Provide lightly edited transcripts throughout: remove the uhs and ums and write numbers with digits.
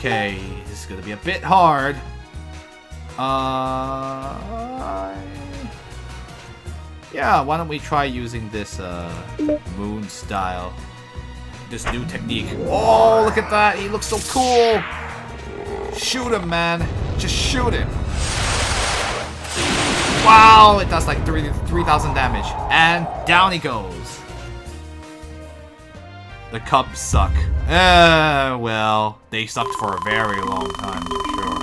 Okay, this is gonna be a bit hard. Yeah, why don't we try using this moon style, this new technique. Oh, look at that! He looks so cool. Shoot him, man! Just shoot him! Wow, it does like 3,000 damage, and down he goes. The Cubs suck. Well, they sucked for a very long time for sure.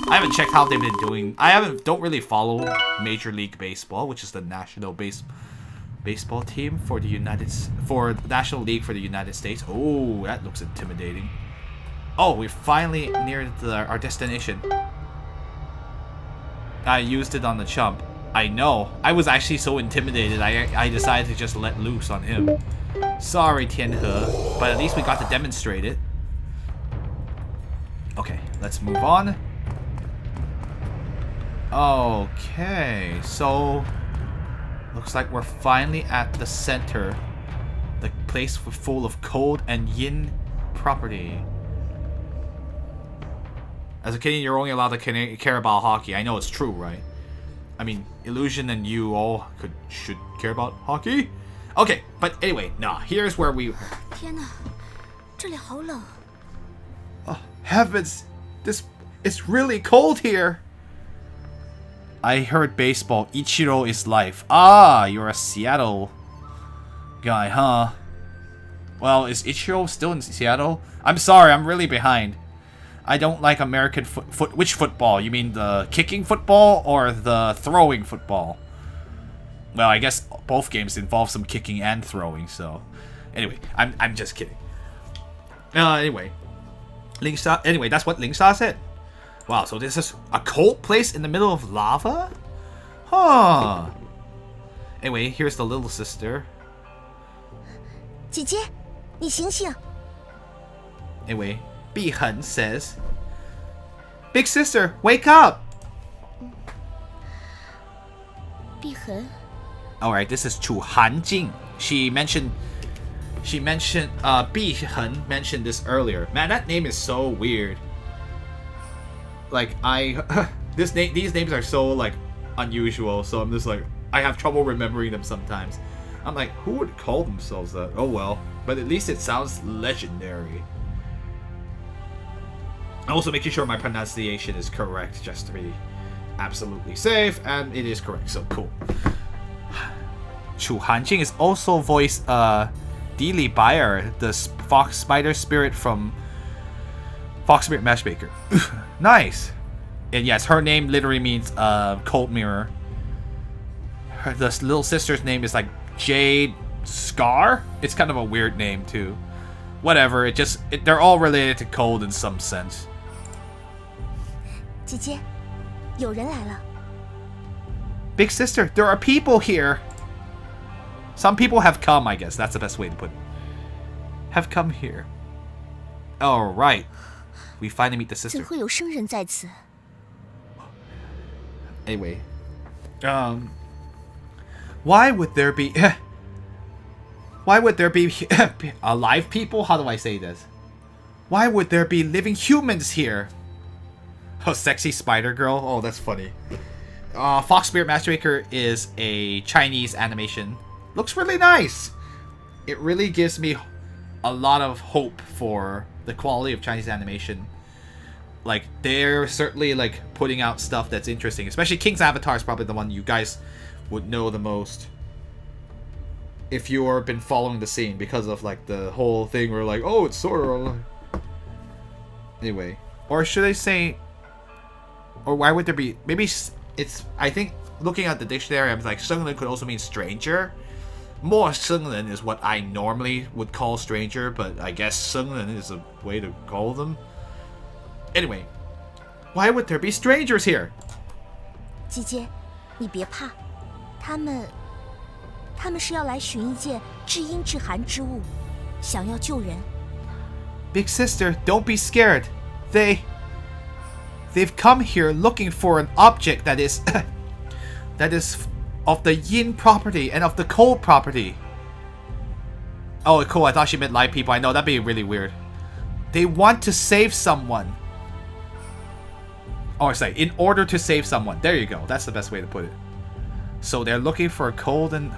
I haven't checked how they've been doing. Don't really follow Major League Baseball, which is the national baseball team for the National League for the United States. Oh, that looks intimidating. Oh, we're finally near our destination. I used it on the chump. I know. I was actually so intimidated. I decided to just let loose on him. Sorry, Tianhe, but at least we got to demonstrate it. Okay, let's move on. Okay, so looks like we're finally at the center. The place full of cold and yin property. As a Canadian, you're only allowed to care about hockey. I know it's true, right? I mean, Illusion and you all should care about hockey. Okay, but anyway, here's where we... 天哪，这里好冷。 Oh, heavens, it's really cold here. I heard baseball. Ichiro is life. Ah, you're a Seattle guy, huh? Well, is Ichiro still in Seattle? I'm sorry, I'm really behind. I don't like American which football? You mean the kicking football or the throwing football? Well, I guess both games involve some kicking and throwing, so... Anyway, I'm just kidding. Anyway, that's what Lingsha said. Wow, so this is a cold place in the middle of lava? Huh. Anyway, here's the little sister. 姐姐，你醒醒！ Anyway, Bihen says, Big sister, wake up! 碧痕， Alright, this is Chu Hanjing. She mentioned Bihen mentioned this earlier. Man, that name is so weird. Like these names are so like unusual, so I'm just like I have trouble remembering them sometimes. I'm like, who would call themselves that? Oh well, but at least it sounds legendary. Also making sure my pronunciation is correct, just to be absolutely safe, and it is correct, so cool. Chu Hanjing is also voiced Li Bayer, the fox spider spirit from Fox Spirit Matchmaker. Nice. And yes, her name literally means cold mirror. The little sister's name is like Jade Scar. It's kind of a weird name too. Whatever. They're all related to cold in some sense. 姐姐，有人来了。 Big sister, there are people here. Some people have come, I guess. That's the best way to put it. Have come here. All right. We finally meet the 怎 sister. 会有生人在此？ Anyway, why would there be alive people? How do I say this? Why would there be living humans here? Oh, sexy spider girl. Oh, that's funny. Fox Spirit Matchmaker is a Chinese animation. Looks really nice. It really gives me a lot of hope for the quality of Chinese animation. Like, they're certainly like putting out stuff that's interesting. Especially King's Avatar is probably the one you guys would know the most if you've been following the scene, because of like the whole thing where like, oh, it's sort of anyway. Or should I say, or why would there be, maybe it's, I think looking at the dictionary, I'm like, Shengren could also mean stranger. More Shengren is what I normally would call stranger, but I guess Shengren is a way to call them. Anyway, why would there be strangers here? 姐姐，你别怕，他们是要来寻一件至阴至寒之物，想要救人。 Big sister, don't be scared. They've come here looking for an object that is that is of the yin property and of the cold property. Oh, cool. I thought she meant live people. I know, that'd be really weird. They want to save someone. or say, in order to save someone. There you go. That's the best way to put it. So they're looking for a cold and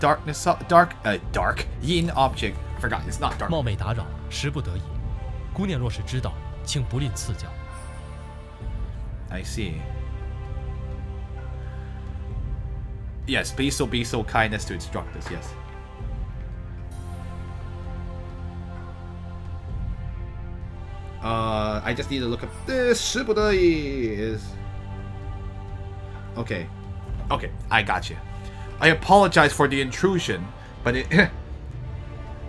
dark yin object. Forgot, it's not dark. 冒昧打扰，实不得已。姑娘若是知道，请不吝赐教。 I see. Yes, be so kind as to instruct us, yes. I just need to look up this. 时不得已 is... Okay. Okay, I got you. I apologize for the intrusion, but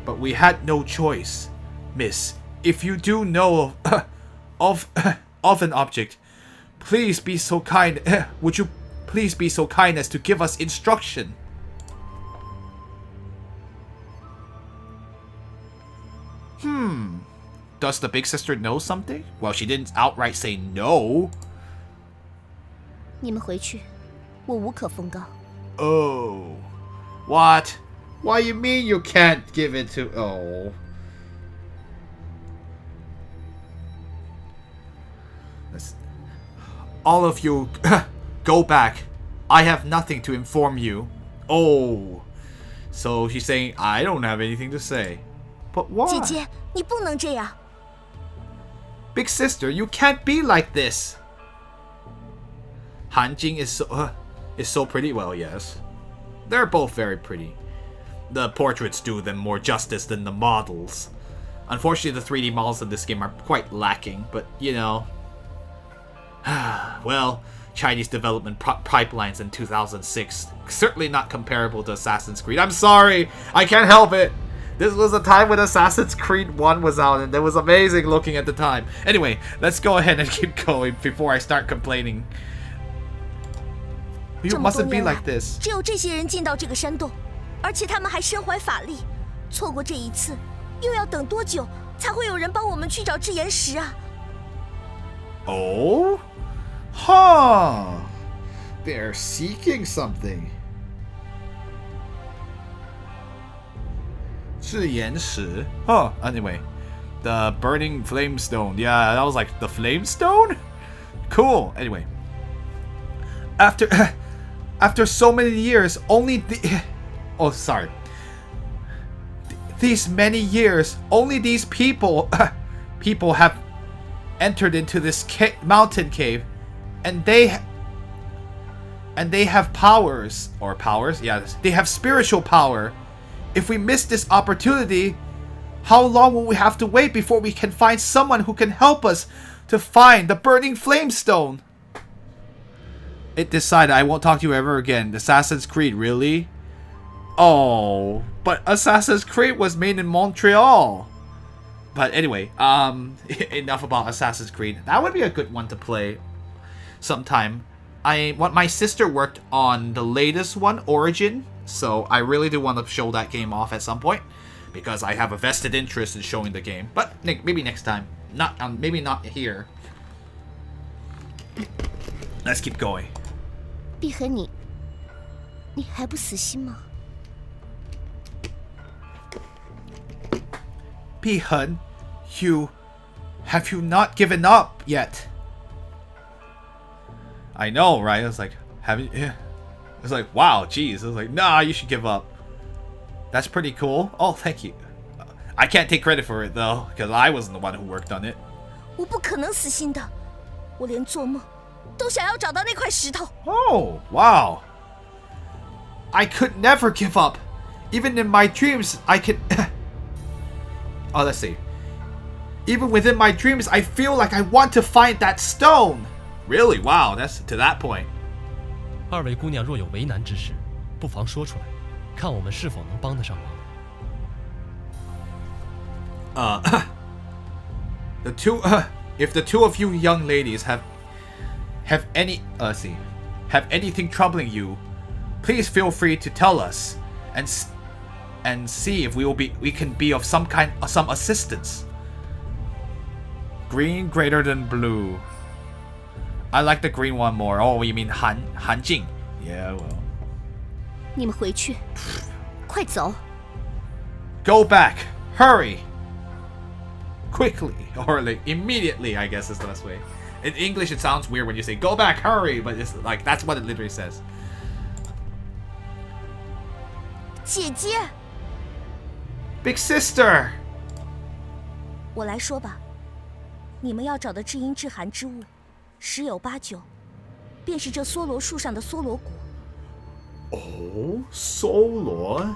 but we had no choice. Miss, if you do know of an object, please be so kind. Would you please be so kind as to give us instruction? Does the big sister know something? Well, she didn't outright say no. 你们回去，我无可奉告。 Oh. What? Why you mean you can't give it to... Oh. All of you, go back. I have nothing to inform you. Oh. So she's saying, I don't have anything to say. But why? 姐姐，你不能这样。 Big sister, you can't be like this. Han Jing is so pretty. Well, yes. They're both very pretty. The portraits do them more justice than the models. Unfortunately, the 3D models in this game are quite lacking, but, you know. Well, Chinese development pipelines in 2006. Certainly not comparable to Assassin's Creed. I'm sorry! I can't help it! This was a time when Assassin's Creed 1 was out, and it was amazing looking at the time. Anyway, let's go ahead and keep going before I start complaining. You mustn't be like this. 只有这些人进到这个山洞，而且他们还身怀法力。错过这一次，又要等多久才会有人帮我们去找制岩石啊？ Oh? Huh. They're seeking something. 制岩石. Huh. Anyway. The burning flame stone. Yeah, that was like the flame stone? Cool. Anyway. After so many years, only the... Oh, sorry. These many years, only these people have entered into this mountain cave, and they have powers, yeah, they have spiritual power. If we miss this opportunity, how long will we have to wait before we can find someone who can help us to find the burning flame stone? It decided I won't talk to you ever again. Assassin's Creed, really? Oh, but Assassin's Creed was made in Montreal. But anyway, enough about Assassin's Creed. That would be a good one to play sometime. My sister worked on the latest one, Origin, so I really do want to show that game off at some point because I have a vested interest in showing the game. But maybe next time, maybe not here. Let's keep going. 碧痕，你还不死心吗？ 碧痕, have you not given up yet? I know, right? I was like, haven't you? I was like, wow, geez. I was like, nah, you should give up. That's pretty cool. Oh, thank you. I can't take credit for it though, because I wasn't the one who worked on it. 我不可能死心的，我连做梦都想要找到那块石头。 Oh, wow. I could never give up. Even in my dreams, I could... Oh, let's see. Even within my dreams, I feel like I want to find that stone. Really? Wow, that's to that point. 二位姑娘若有为难之事，不妨说出来，看我们是否能帮得上忙。The two, if the two of you young ladies have anything troubling you, please feel free to tell us and see if we can be of some assistance. Green greater than blue. I like the green one more. Oh, you mean Han Jing? Yeah, well. 你们回去，快走！ Go back. Hurry. Quickly or like immediately, I guess is the best way. In English, it sounds weird when you say "Go back, hurry," but it's like that's what it literally says. 姐姐， Big sister. 我来说吧，你们要找的至阴至寒之物，十有八九，便是这梭罗树上的梭罗果。Oh, Solor.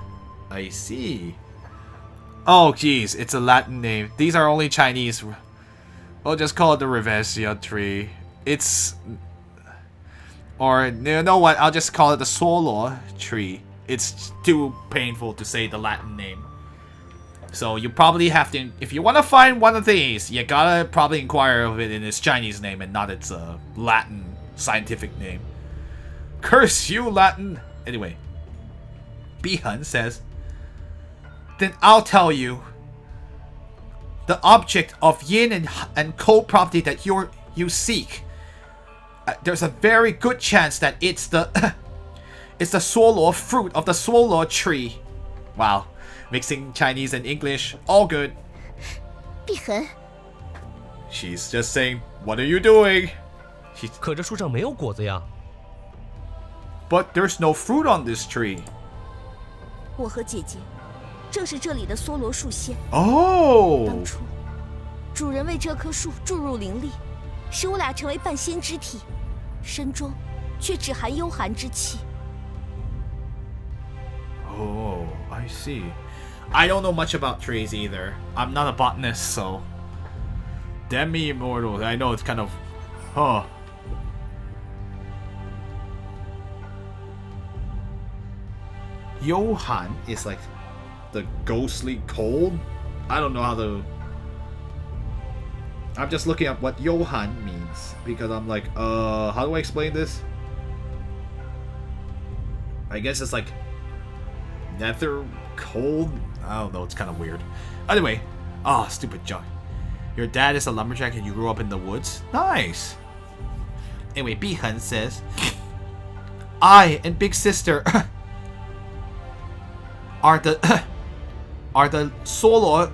I see. Oh, geez, it's a Latin name. These are only Chinese. We'll just call it the Revesia tree. It's... Or, you know what? I'll just call it the Solor tree. It's too painful to say the Latin name. So you probably have to... If you want to find one of these, you gotta probably inquire of it in its Chinese name and not its Latin scientific name. Curse you, Latin! Anyway. Bihun says... Then I'll tell you. The object of yin and cold property that you seek. There's a very good chance that it's the it's the Solor fruit of the Solor tree. Wow, mixing Chinese and English, all good. 碧痕， She's just saying, "What are you doing?" 可这树上没有果子呀。 But there's no fruit on this tree. 我和姐姐正是这里的梭罗树仙。 Oh. 当初，主人为这棵树注入灵力，使我俩成为半仙之体，身中却只含幽寒之气。 Oh, I see. I don't know much about trees either. I'm not a botanist, so... Demi-immortal, I know it's kind of... Huh. Johann is like the ghostly cold? I don't know how to... I'm just looking up what Johann means, because I'm like, how do I explain this? I guess it's like... Nether cold? I don't know, it's kind of weird. Anyway, stupid John. Your dad is a lumberjack and you grew up in the woods? Nice! Anyway, Bihun says, I and big sister are the Solor...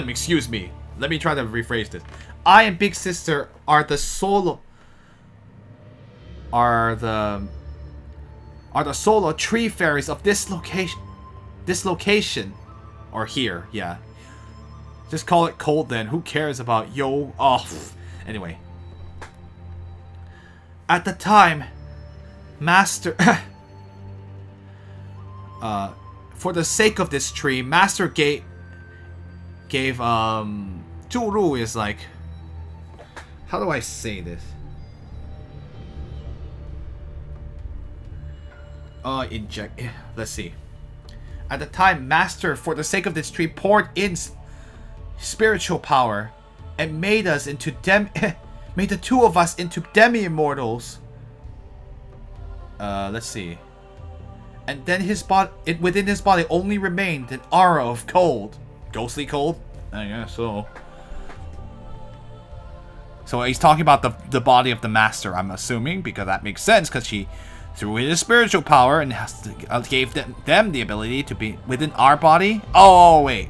excuse me. Let me try to rephrase this. I and big sister are the Solor... Are the Solor tree fairies of this location. This location. Or here, yeah. Just call it cold then. Who cares about yo... Oh, anyway. At the time, Master... for the sake of this tree, Master gave... Zhuru is like... How do I say this? Inject... Let's see. At the time, Master, for the sake of this tree, poured in spiritual power and made us into made the two of us into demi-immortals. Let's see. And then within his body only remained an aura of cold. Ghostly cold? I guess so. So he's talking about the body of the Master, I'm assuming, because that makes sense, because she through his spiritual power and gave them the ability to be within our body. Oh, wait.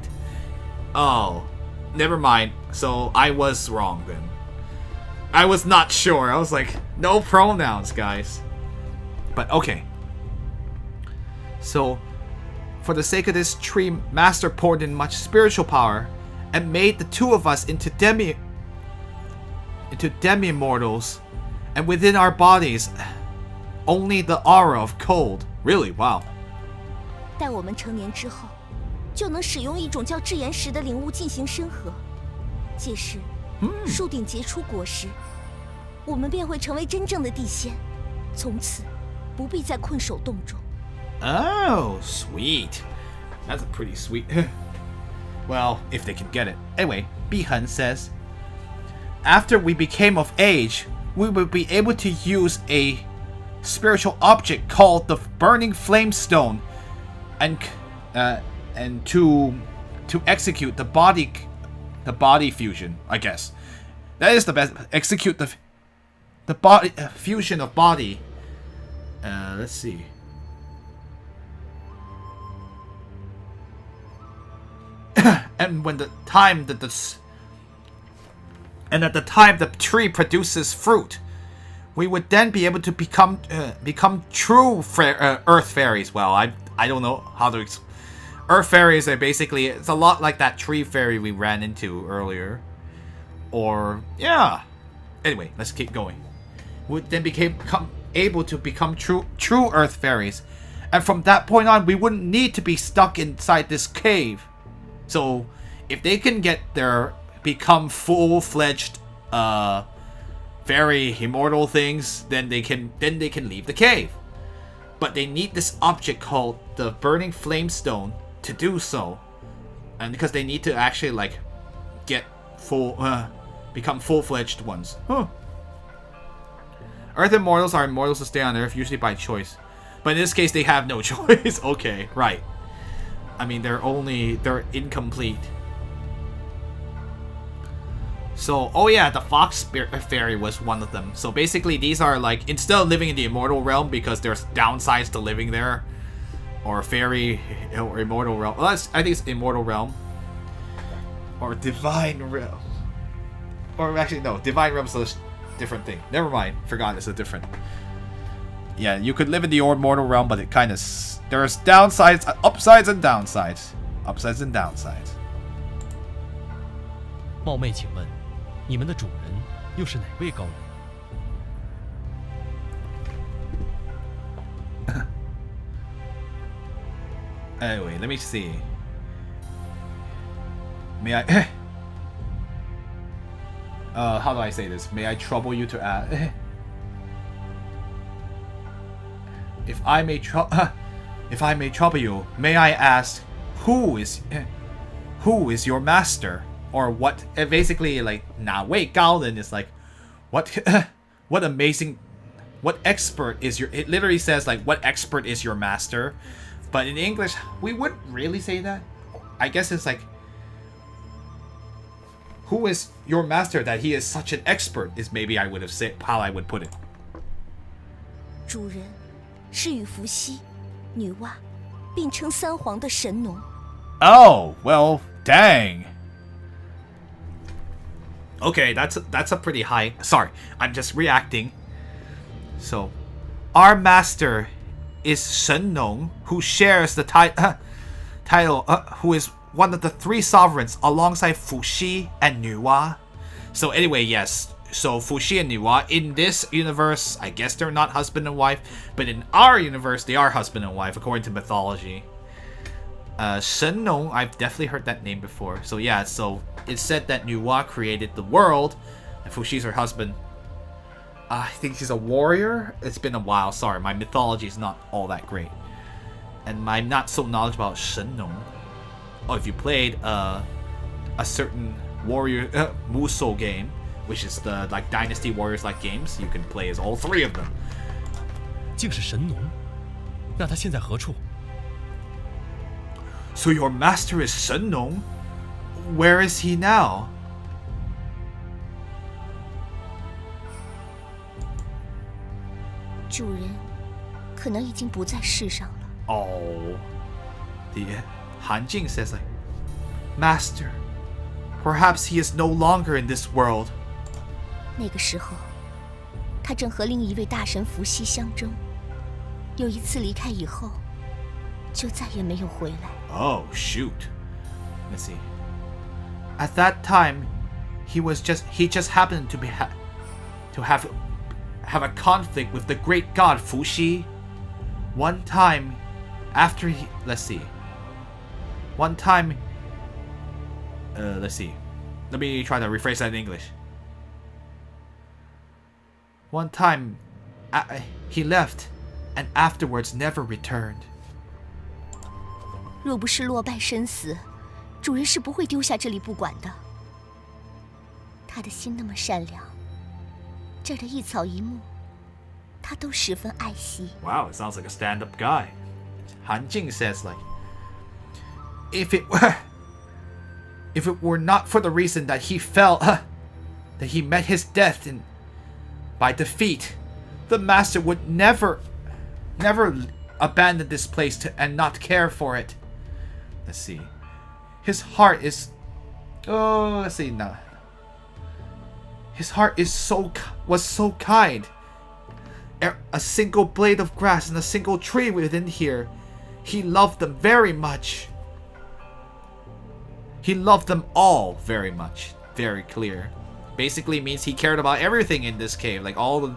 Oh, never mind. So I was wrong then. I was not sure. I was like, no pronouns, guys. But okay. So, for the sake of this tree, Master poured in much spiritual power and made the two of us into demi-immortals, and within our bodies, only the aura of cold. Really? Wow. 待我们成年之后，就能使用一种叫至岩石的灵物进行深合，届时，树顶结出果实，我们便会成为真正的地仙，从此不必再困守洞中。 Oh, sweet. That's a pretty sweet... Well, if they can get it. Anyway, Bihun says, after we became of age, we would be able to use a spiritual object called the Burning Flame Stone and to execute the body fusion, I guess. That is the best. Execute the body fusion of body. Let's see. And when the time that And at the time the tree produces fruit, we would then be able to become true earth fairies. Well, I don't know how to earth fairies are basically, it's a lot like that tree fairy we ran into earlier. Or yeah. Anyway, let's keep going. Would then become able to become true earth fairies. And from that point on, we wouldn't need to be stuck inside this cave. So if they can become full-fledged fairy immortal things, then they can leave the cave. But they need this object called the burning flame stone to do so. And because they need to actually like get become full-fledged ones. Huh. Earth immortals are immortals to stay on Earth, usually by choice. But in this case, they have no choice. Okay, right. I mean, they're incomplete. So, oh yeah, the fox fairy was one of them. So basically, these are like, instead of living in the immortal realm, because there's downsides to living there, or fairy, or immortal realm. Well, I think it's immortal realm. Or divine realm. Or actually, no, divine realm is a different thing. Never mind, forgot it's a different. Yeah, you could live in the immortal realm, but it kind of... There's downsides, upsides and downsides. Upsides and downsides. 冒昧请问，你们的主人又是哪位高人？ Anyway, let me see. May I... how do I say this? May I trouble you to ask... If I may trouble you, may I ask, who is your master, or what? Basically, like, 哪位高人 is like, what amazing, what expert is your? It literally says like, what expert is your master, but in English we wouldn't really say that. I guess it's like, who is your master that he is such an expert? Is maybe I would have said how I would put it. 主人。 是与伏羲、女娲并称三皇的神农。Oh, well, dang. Okay, that's a pretty high. Sorry, I'm just reacting. So, our master is Shen Nong, who shares the title, who is one of the three sovereigns alongside Fuxi and Nuwa. So anyway, yes. So Fuxi and Nuwa, in this universe, I guess they're not husband and wife, but in our universe, they are husband and wife, according to mythology. Shen Nong, I've definitely heard that name before. So yeah, so it's said that Nuwa created the world, and Fuxi's her husband. I think she's a warrior. It's been a while, sorry, my mythology is not all that great. And I'm not so knowledgeable about Shen Nong. Oh, if you played a certain warrior Musou game, which is the like Dynasty Warriors like games, you can play as all three of them. 竟是神农，那他现在何处？ So your master is Shen Nong? Where is he now? 主人可能已经不在世上了。 Oh, the Han Jing says like, Master, perhaps he is no longer in this world. 那个时候，他正和另一位大神伏羲相争。有一次离开以后，就再也没有回来。 Oh shoot. Let's see. At that time, he just happened to have a conflict with the great god Fuxi. One time, after he, let's see. One time, let's see. Let me try to rephrase that in English. One time, he left, and afterwards never returned. 若不是落败身死，主人是不会丢下这里不管的。他的心那么善良，这儿的一草一木，他都十分爱惜。 Wow, it sounds like a stand-up guy. Han Jing says like, if it were not for the reason that he fell, that he met his death by defeat, the master would never abandon this place and not care for it. Let's see. His heart is... Oh, let's see now. His heart was so kind. A single blade of grass and a single tree within here. He loved them very much. He loved them all very much. Very clear. Basically means he cared about everything in this cave, like all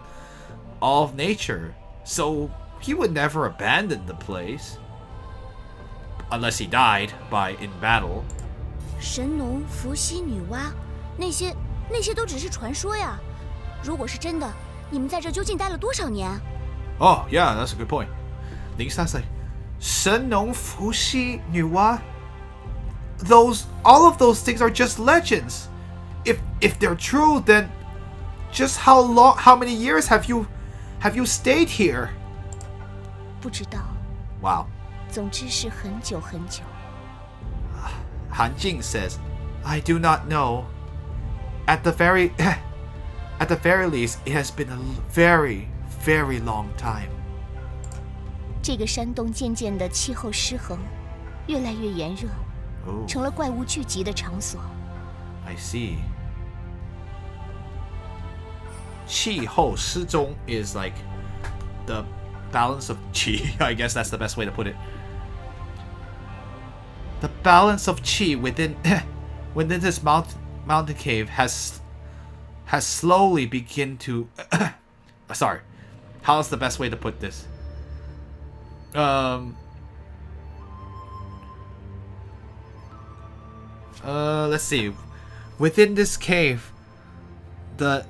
of nature. So he would never abandon the place. Unless he died in battle. 神农、伏羲、女娲，那些都只是传说呀。如果是真的，你们在这究竟待了多少年？ Oh, yeah, that's a good point. 林三 say, 神农、伏羲、女娲. All of those things are just legends. If they're true, then just how many years have you stayed here? 不知道。 Wow. 总之是很久很久。 Han Jing says, I do not know. At the very least, it has been a very, very long time. 这个山洞渐渐的气候失衡，越来越炎热，成了怪物聚集的场所。 I see. 气候失踪 is like the balance of qi. I guess that's the best way to put it. The balance of qi within this mountain cave has slowly begin to sorry. How's the best way to put this? Let's see. Within this cave, the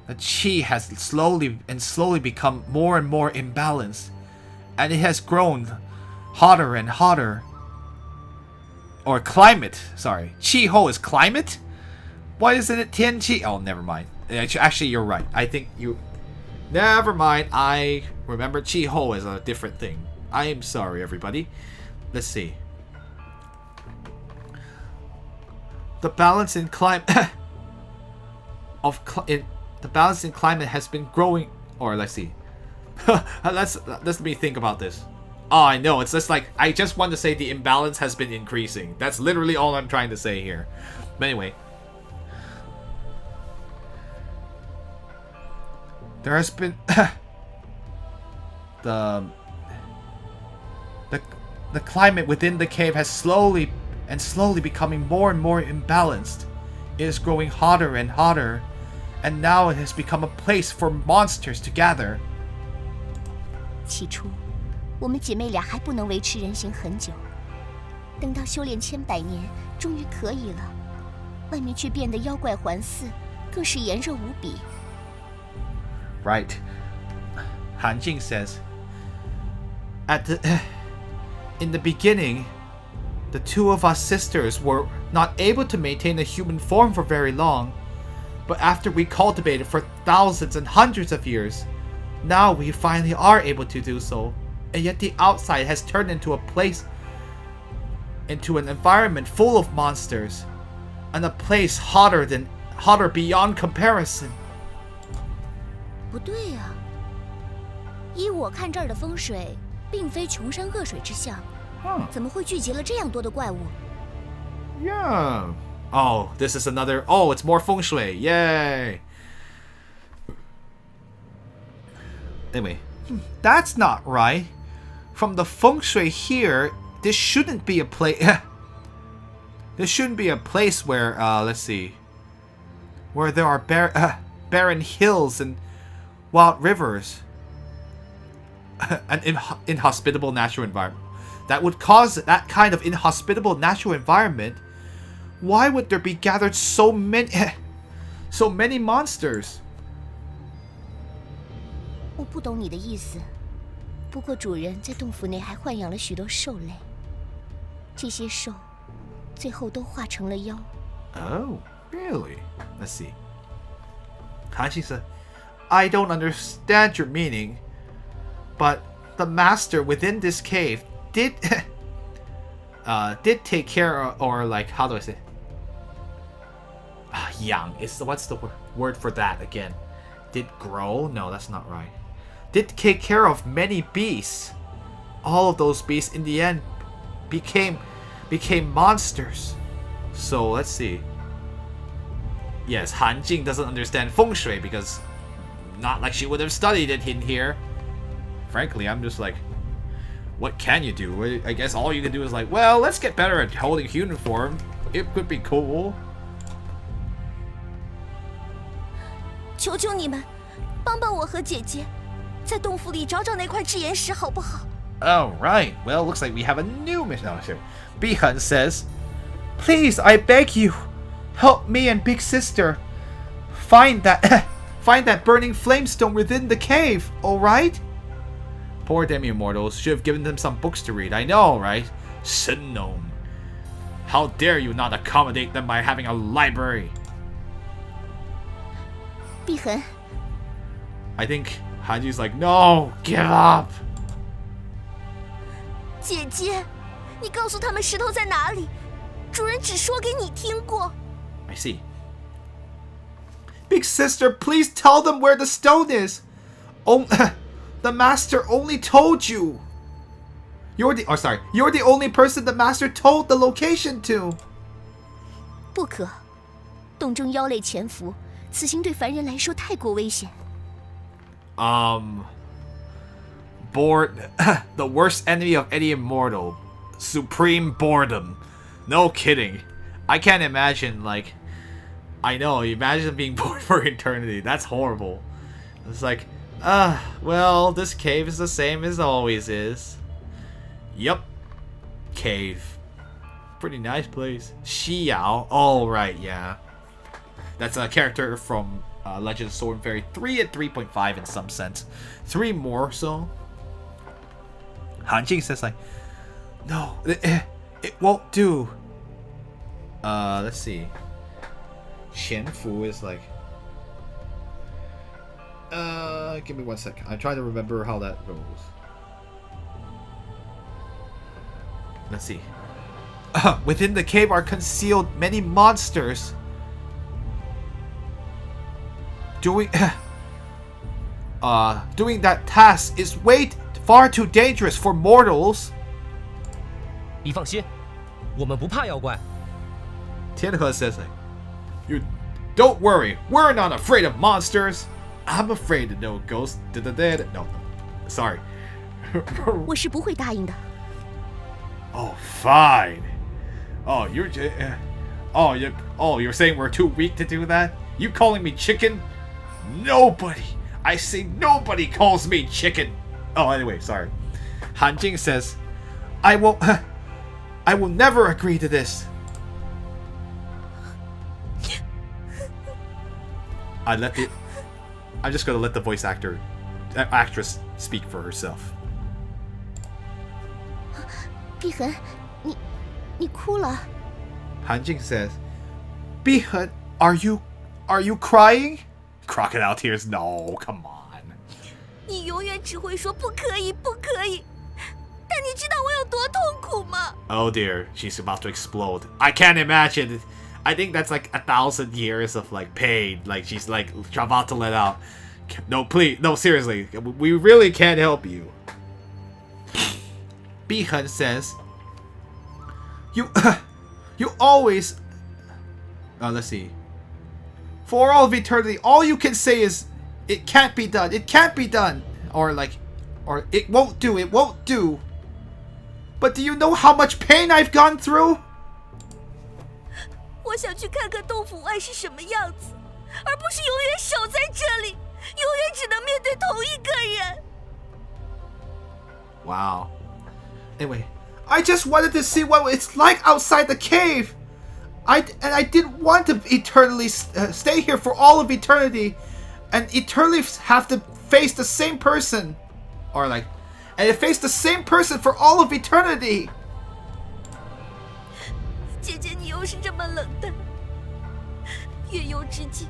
qi has slowly become more and more imbalanced, and it has grown hotter and hotter. Or climate, sorry. Qi Ho is climate? Why isn't it Tian Qi? Oh, never mind. Actually, you're right. I think you... Never mind. I remember Qi Ho as a different thing. I am sorry, everybody. Let's see. The balance in climate... the balance in climate has been growing... Or, let's see. Let me think about this. Oh, I know. It's just like, I just want to say the imbalance has been increasing. That's literally all I'm trying to say here. But anyway. There has been... the climate within the cave has slowly becoming more and more imbalanced. It is growing hotter and hotter. And now it has become a place for monsters to gather. 起初我们姐妹俩还不能维持人形很久，等到修炼千百年，终于可以了。外面却变得妖怪环伺，更是炎热无比。 Right. Han Jing says, in the beginning, the two of us sisters were not able to maintain a human form for very long, but after we cultivated for thousands and hundreds of years, now we finally are able to do so. And yet the outside has turned into an environment full of monsters, and a place hotter beyond comparison. 不对呀，依我看这儿的风水，并非穷山恶水之象，怎么会聚集了这样多的怪物？ Yeah. Oh, this is another. Oh, it's more feng shui. Yay. Anyway, that's not right. From the feng shui here, this shouldn't be a place. This shouldn't be a place where, let's see, where there are barren hills and wild rivers. An inhospitable natural environment. That would cause that kind of inhospitable natural environment. Why would there be gathered so many monsters? 我不懂你的意思。不过主人在洞府内还豢养了许多兽类，这些兽最后都化成了妖。Oh, really? Let's see. Hachi said, I don't understand your meaning, but the master within this cave did take care of, or like, how do I say? Yang is what's the word for that again? Did grow? No, that's not right. Did take care of many beasts. All of those beasts in the end became monsters. So let's see. Yes, Han Jing doesn't understand feng shui because not like she would have studied it in here. Frankly, I'm just like, what can you do? I guess all you can do is like, well, let's get better at holding human form. It could be cool. 求求你们，帮帮我和姐姐，在洞府里找找那块制岩石好不好？ Oh, right. Well, looks like we have a new mission. No, sure. Bihun says, please, I beg you, help me and Big Sister find that find that burning flamestone within the cave, alright? Poor demi-immortals. Should have given them some books to read. I know, right? Shen Nong. How dare you not accommodate them by having a library? 碧痕， I think Hanji's like, no, give up. 姐姐，你告诉他们石头在哪里，主人只说给你听过。 I see. Big Sister, please tell them where the stone is. Oh, the master only told you. You're the only person the master told the location to. 不可，洞中妖类潜伏，此行对凡人来说太过危险。 Bored. The worst enemy of any immortal. Supreme boredom. No kidding. I can't imagine, like... I know, imagine being bored for eternity. That's horrible. It's like, well, this cave is the same as always is. Yup. Cave. Pretty nice place. Xiao. Oh, right, yeah. That's a character from Legend of Sword and Fairy 3 and 3.5 in some sense. 3 more so. Han Jing says like, no, it won't do. Let's see. Qian Fu is like, give me 1 second. I'm trying to remember how that goes. Let's see. Within the cave are concealed many monsters. Doing that task is far too dangerous for mortals. 你放心，我们不怕妖怪。 Tianhe says like, you don't worry, we're not afraid of monsters. I'm afraid of no ghosts. No, sorry. 我是不会答应的。 Oh, fine. Oh, you're saying we're too weak to do that? You calling me chicken? Nobody. I say nobody calls me chicken. Oh, anyway, sorry. Han Jing says, I will never agree to this. I'm just gonna let the voice actress speak for herself. 碧痕，你哭了？ Han Jing says, Bihun, are you crying? Crocodile tears? No, come on. 你永远只会说不可以，不可以。但你知道我有多痛苦吗？ Oh dear, she's about to explode. I can't imagine. I think that's like 1,000 years of like pain. Like she's like about to let out. No, please, no, seriously. We really can't help you. Bihun says, You always... let's see. For all of eternity, all you can say is, it can't be done, it can't be done. Or it won't do, it won't do. But do you know how much pain I've gone through? 我想去看看洞府外是什么样子，而不是永远守在这里，永远只能面对同一个人。 Wow. Anyway, I just wanted to see what it's like outside the cave. I didn't want to eternally stay here for all of eternity, and eternally have to face the same person, and face the same person for all of eternity. 姐姐，你又是这么冷淡，月幽之际，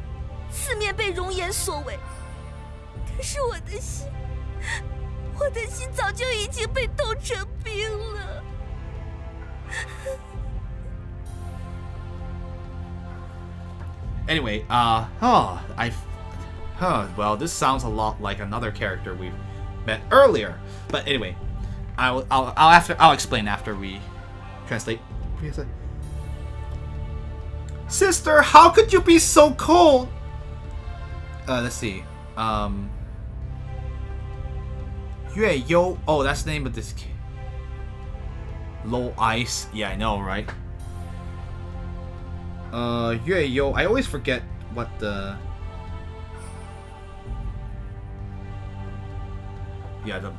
四面被熔岩所围。可是我的心早就已经被冻成冰了。Anyway, well, this sounds a lot like another character we've met earlier. But anyway, I'll explain after we translate. Sister, how could you be so cold? Let's see. Yue Yo. Oh, that's the name of this kid. Low Ice. Yeah, I know, right? Yue Yo. I always forget what the... Yeah, the...